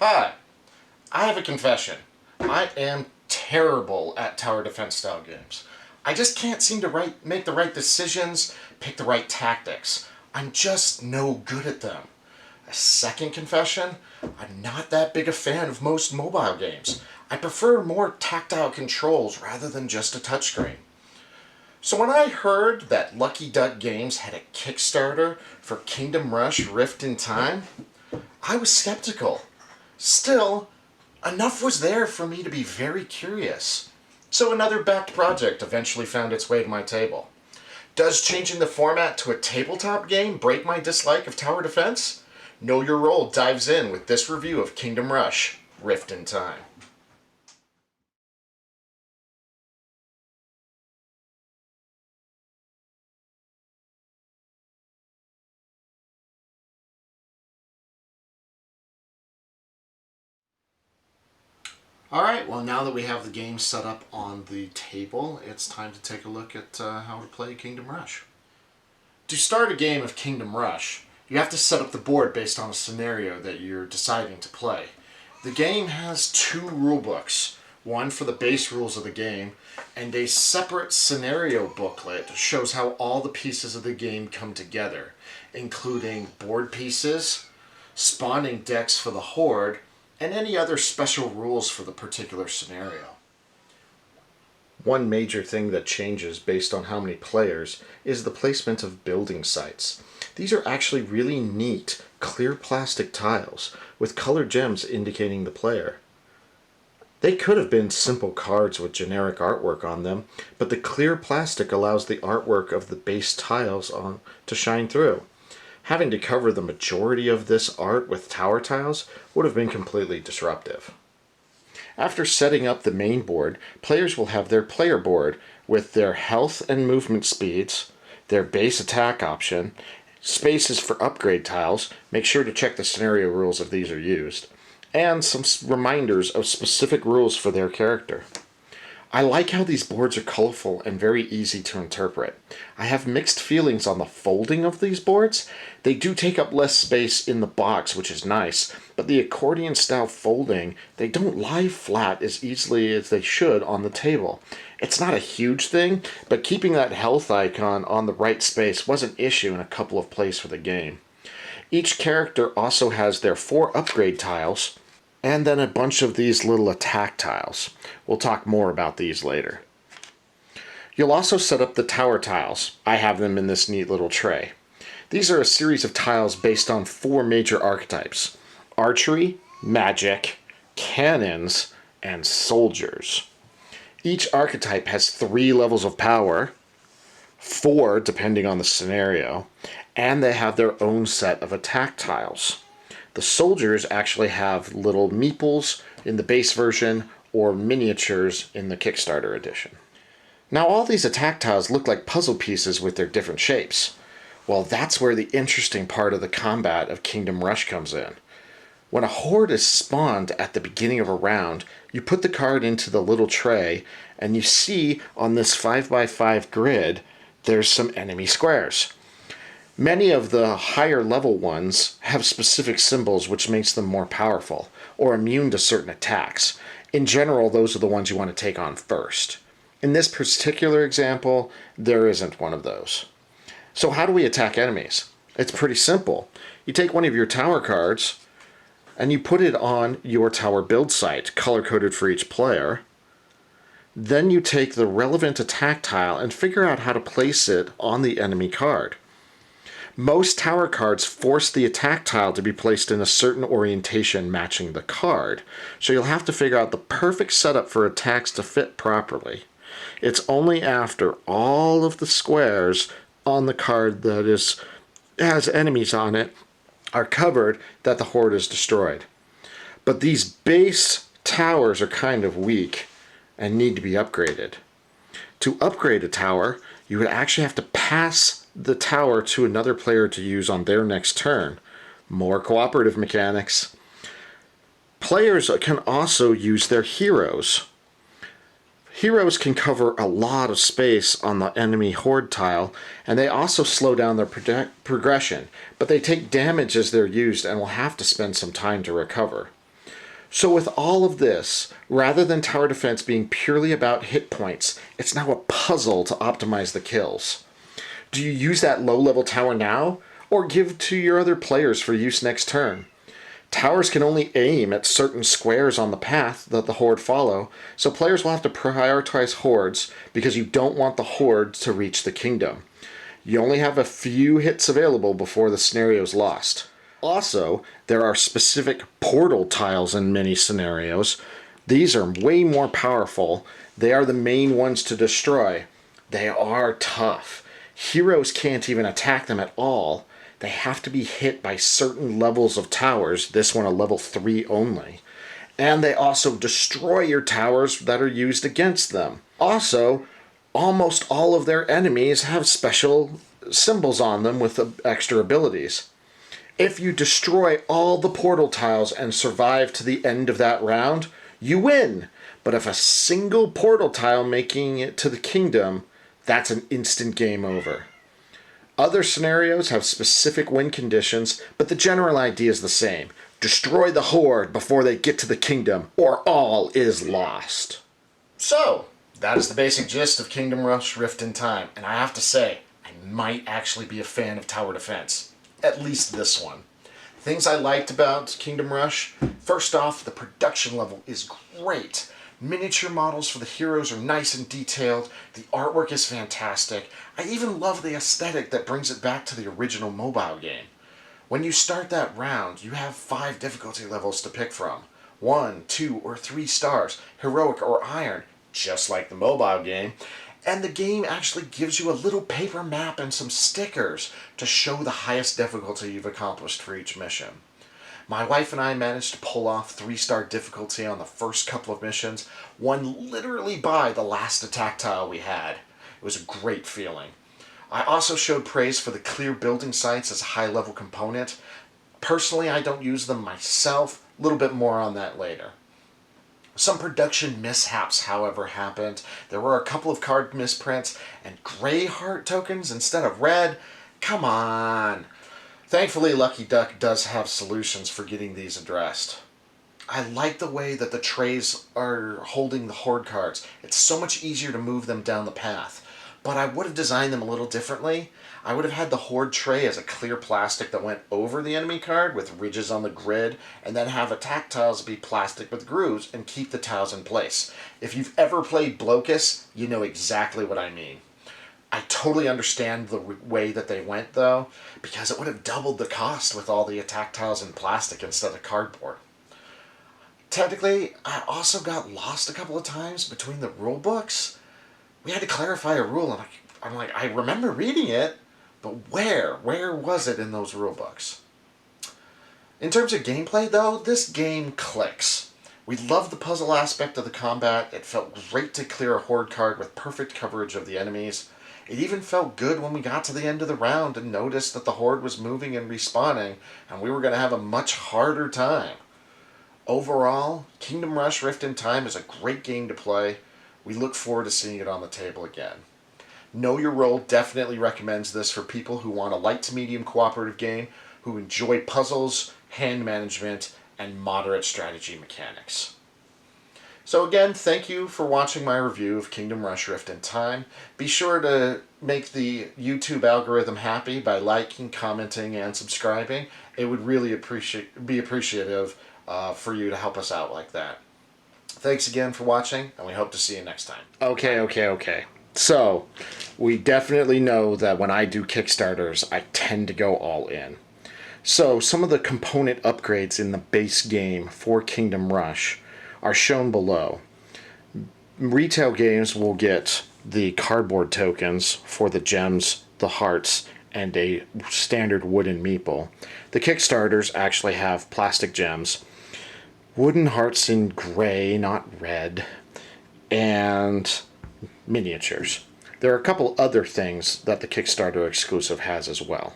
Hi, I have a confession. I am terrible at tower defense style games. I just can't seem to make the right decisions, pick the right tactics. I'm just no good at them. A second confession, I'm not that big a fan of most mobile games. I prefer more tactile controls rather than just a touchscreen. So when I heard that Lucky Duck Games had a Kickstarter for Kingdom Rush Rift in Time, I was skeptical. Still, enough was there for me to be very curious. So another backed project eventually found its way to my table. Does changing the format to a tabletop game break my dislike of tower defense? Know Your Role dives in with this review of Kingdom Rush Rift in Time. Alright, well now that we have the game set up on the table, it's time to take a look at how to play Kingdom Rush. To start a game of Kingdom Rush, you have to set up the board based on a scenario that you're deciding to play. The game has two rulebooks, one for the base rules of the game, and a separate scenario booklet that shows how all the pieces of the game come together, including board pieces, spawning decks for the Horde, and any other special rules for the particular scenario. One major thing that changes based on how many players is the placement of building sites. These are actually really neat, clear plastic tiles with colored gems indicating the player. They could have been simple cards with generic artwork on them, but the clear plastic allows the artwork of the base tiles to shine through. Having to cover the majority of this art with tower tiles would have been completely disruptive. After setting up the main board, players will have their player board with their health and movement speeds, their base attack option, spaces for upgrade tiles, make sure to check the scenario rules if these are used, and some reminders of specific rules for their character. I like how these boards are colorful and very easy to interpret. I have mixed feelings on the folding of these boards. They do take up less space in the box, which is nice, but the accordion style folding, they don't lie flat as easily as they should on the table. It's not a huge thing, but keeping that health icon on the right space was an issue in a couple of places for the game. Each character also has their 4 upgrade tiles, and then a bunch of these little attack tiles. We'll talk more about these later. You'll also set up the tower tiles. I have them in this neat little tray. These are a series of tiles based on 4 major archetypes: archery, magic, cannons, and soldiers. Each archetype has 3 levels of power, 4 depending on the scenario, and they have their own set of attack tiles. The soldiers actually have little meeples in the base version or miniatures in the Kickstarter edition. Now all these attack tiles look like puzzle pieces with their different shapes. Well, that's where the interesting part of the combat of Kingdom Rush comes in. When a horde is spawned at the beginning of a round, you put the card into the little tray and you see on this 5x5 grid there's some enemy squares. Many of the higher level ones have specific symbols which makes them more powerful or immune to certain attacks. In general, those are the ones you want to take on first. In this particular example, there isn't one of those. So how do we attack enemies? It's pretty simple. You take one of your tower cards and you put it on your tower build site, color-coded for each player. Then you take the relevant attack tile and figure out how to place it on the enemy card. Most tower cards force the attack tile to be placed in a certain orientation matching the card, so you'll have to figure out the perfect setup for attacks to fit properly. It's only after all of the squares on the card that has enemies on it are covered that the horde is destroyed. But these base towers are kind of weak and need to be upgraded. To upgrade a tower, you would actually have to pass the tower to another player to use on their next turn. More cooperative mechanics. Players can also use their heroes. Heroes can cover a lot of space on the enemy horde tile, and they also slow down their progression, but they take damage as they're used and will have to spend some time to recover. So with all of this, rather than tower defense being purely about hit points, it's now a puzzle to optimize the kills. Do you use that low-level tower now, or give to your other players for use next turn? Towers can only aim at certain squares on the path that the horde follow, so players will have to prioritize hordes because you don't want the horde to reach the kingdom. You only have a few hits available before the scenario is lost. Also, there are specific portal tiles in many scenarios. These are way more powerful. They are the main ones to destroy. They are tough. Heroes can't even attack them at all. They have to be hit by certain levels of towers, this one a level 3 only. And they also destroy your towers that are used against them. Also, almost all of their enemies have special symbols on them with extra abilities. If you destroy all the portal tiles and survive to the end of that round, you win. But if a single portal tile making it to the kingdom, that's an instant game over. Other scenarios have specific win conditions, but the general idea is the same. Destroy the horde before they get to the kingdom, or all is lost. So, that is the basic gist of Kingdom Rush Rift in Time, and I have to say, I might actually be a fan of tower defense. At least this one. Things I liked about Kingdom Rush, first off, the production level is great. Miniature models for the heroes are nice and detailed. The artwork is fantastic. I even love the aesthetic that brings it back to the original mobile game. When you start that round, you have 5 difficulty levels to pick from. 1, 2, or 3 stars, heroic or iron, just like the mobile game. And the game actually gives you a little paper map and some stickers to show the highest difficulty you've accomplished for each mission. My wife and I managed to pull off 3-star difficulty on the first couple of missions, won literally by the last attack tile we had. It was a great feeling. I also showed praise for the clear building sites as a high-level component. Personally, I don't use them myself. A little bit more on that later. Some production mishaps, however, happened. There were a couple of card misprints and gray heart tokens instead of red. Come on. Thankfully, Lucky Duck does have solutions for getting these addressed. I like the way that the trays are holding the horde cards. It's so much easier to move them down the path. But I would have designed them a little differently. I would have had the horde tray as a clear plastic that went over the enemy card with ridges on the grid, and then have attack tiles be plastic with grooves and keep the tiles in place. If you've ever played Blocus, you know exactly what I mean. I totally understand the way that they went, though, because it would have doubled the cost with all the attack tiles in plastic instead of cardboard. Technically, I also got lost a couple of times between the rule books. We had to clarify a rule, and I'm like, I remember reading it, but where? Where was it in those rule books? In terms of gameplay, though, this game clicks. We loved the puzzle aspect of the combat. It felt great to clear a horde card with perfect coverage of the enemies. It even felt good when we got to the end of the round and noticed that the horde was moving and respawning, and we were going to have a much harder time. Overall, Kingdom Rush Rift in Time is a great game to play. We look forward to seeing it on the table again. Know Your Role definitely recommends this for people who want a light to medium cooperative game, who enjoy puzzles, hand management, and moderate strategy mechanics. So again, thank you for watching my review of Kingdom Rush Rift in Time. Be sure to make the YouTube algorithm happy by liking, commenting, and subscribing. It would really be appreciative for you to help us out like that. Thanks again for watching, and we hope to see you next time. Okay. So, we definitely know that when I do Kickstarters, I tend to go all in. So, some of the component upgrades in the base game for Kingdom Rush are shown below. Retail games will get the cardboard tokens for the gems, the hearts, and a standard wooden meeple. The Kickstarters actually have plastic gems, wooden hearts in gray, not red, and miniatures. There are a couple other things that the Kickstarter exclusive has as well.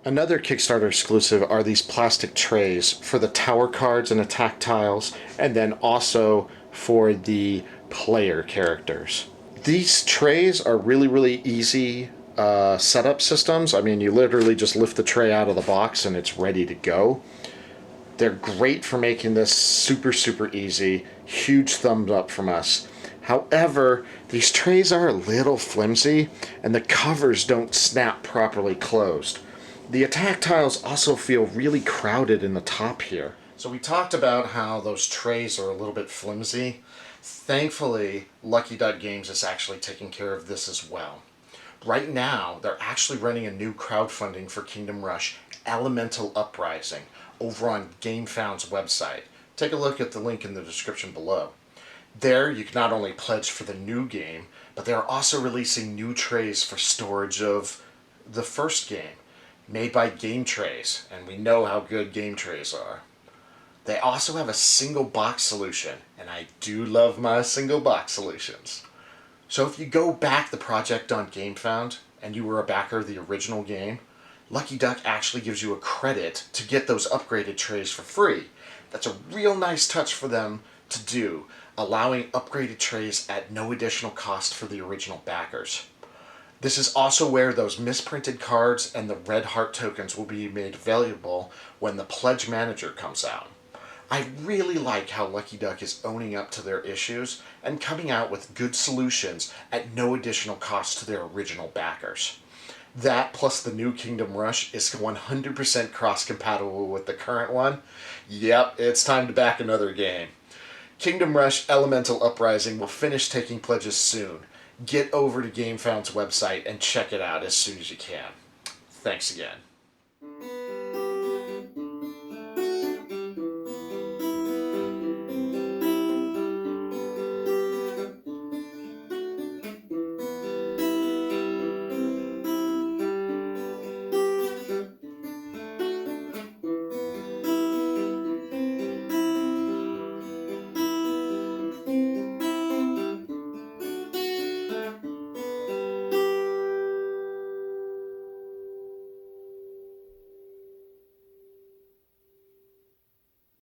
Another Kickstarter exclusive are these plastic trays for the tower cards and attack tiles, and then also for the player characters. These trays are really easy setup systems. I mean, you literally just lift the tray out of the box and it's ready to go. They're great for making this super, super easy. Huge thumbs up from us. However, these trays are a little flimsy and the covers don't snap properly closed. The attack tiles also feel really crowded in the top here. So we talked about how those trays are a little bit flimsy. Thankfully, Lucky Duck Games is actually taking care of this as well. Right now, they're actually running a new crowdfunding for Kingdom Rush Elemental Uprising over on GameFound's website. Take a look at the link in the description below. There, you can not only pledge for the new game, but they are also releasing new trays for storage of the first game, made by Game Trays, and we know how good Game Trays are. They also have a single box solution, and I do love my single box solutions. So if you go back the project on GameFound, and you were a backer of the original game, Lucky Duck actually gives you a credit to get those upgraded trays for free. That's a real nice touch for them to do, allowing upgraded trays at no additional cost for the original backers. This is also where those misprinted cards and the red heart tokens will be made available when the Pledge Manager comes out. I really like how Lucky Duck is owning up to their issues and coming out with good solutions at no additional cost to their original backers. That plus the new Kingdom Rush is 100% cross-compatible with the current one. Yep, it's time to back another game. Kingdom Rush Elemental Uprising will finish taking pledges soon. Get over to GameFound's website and check it out as soon as you can. Thanks again.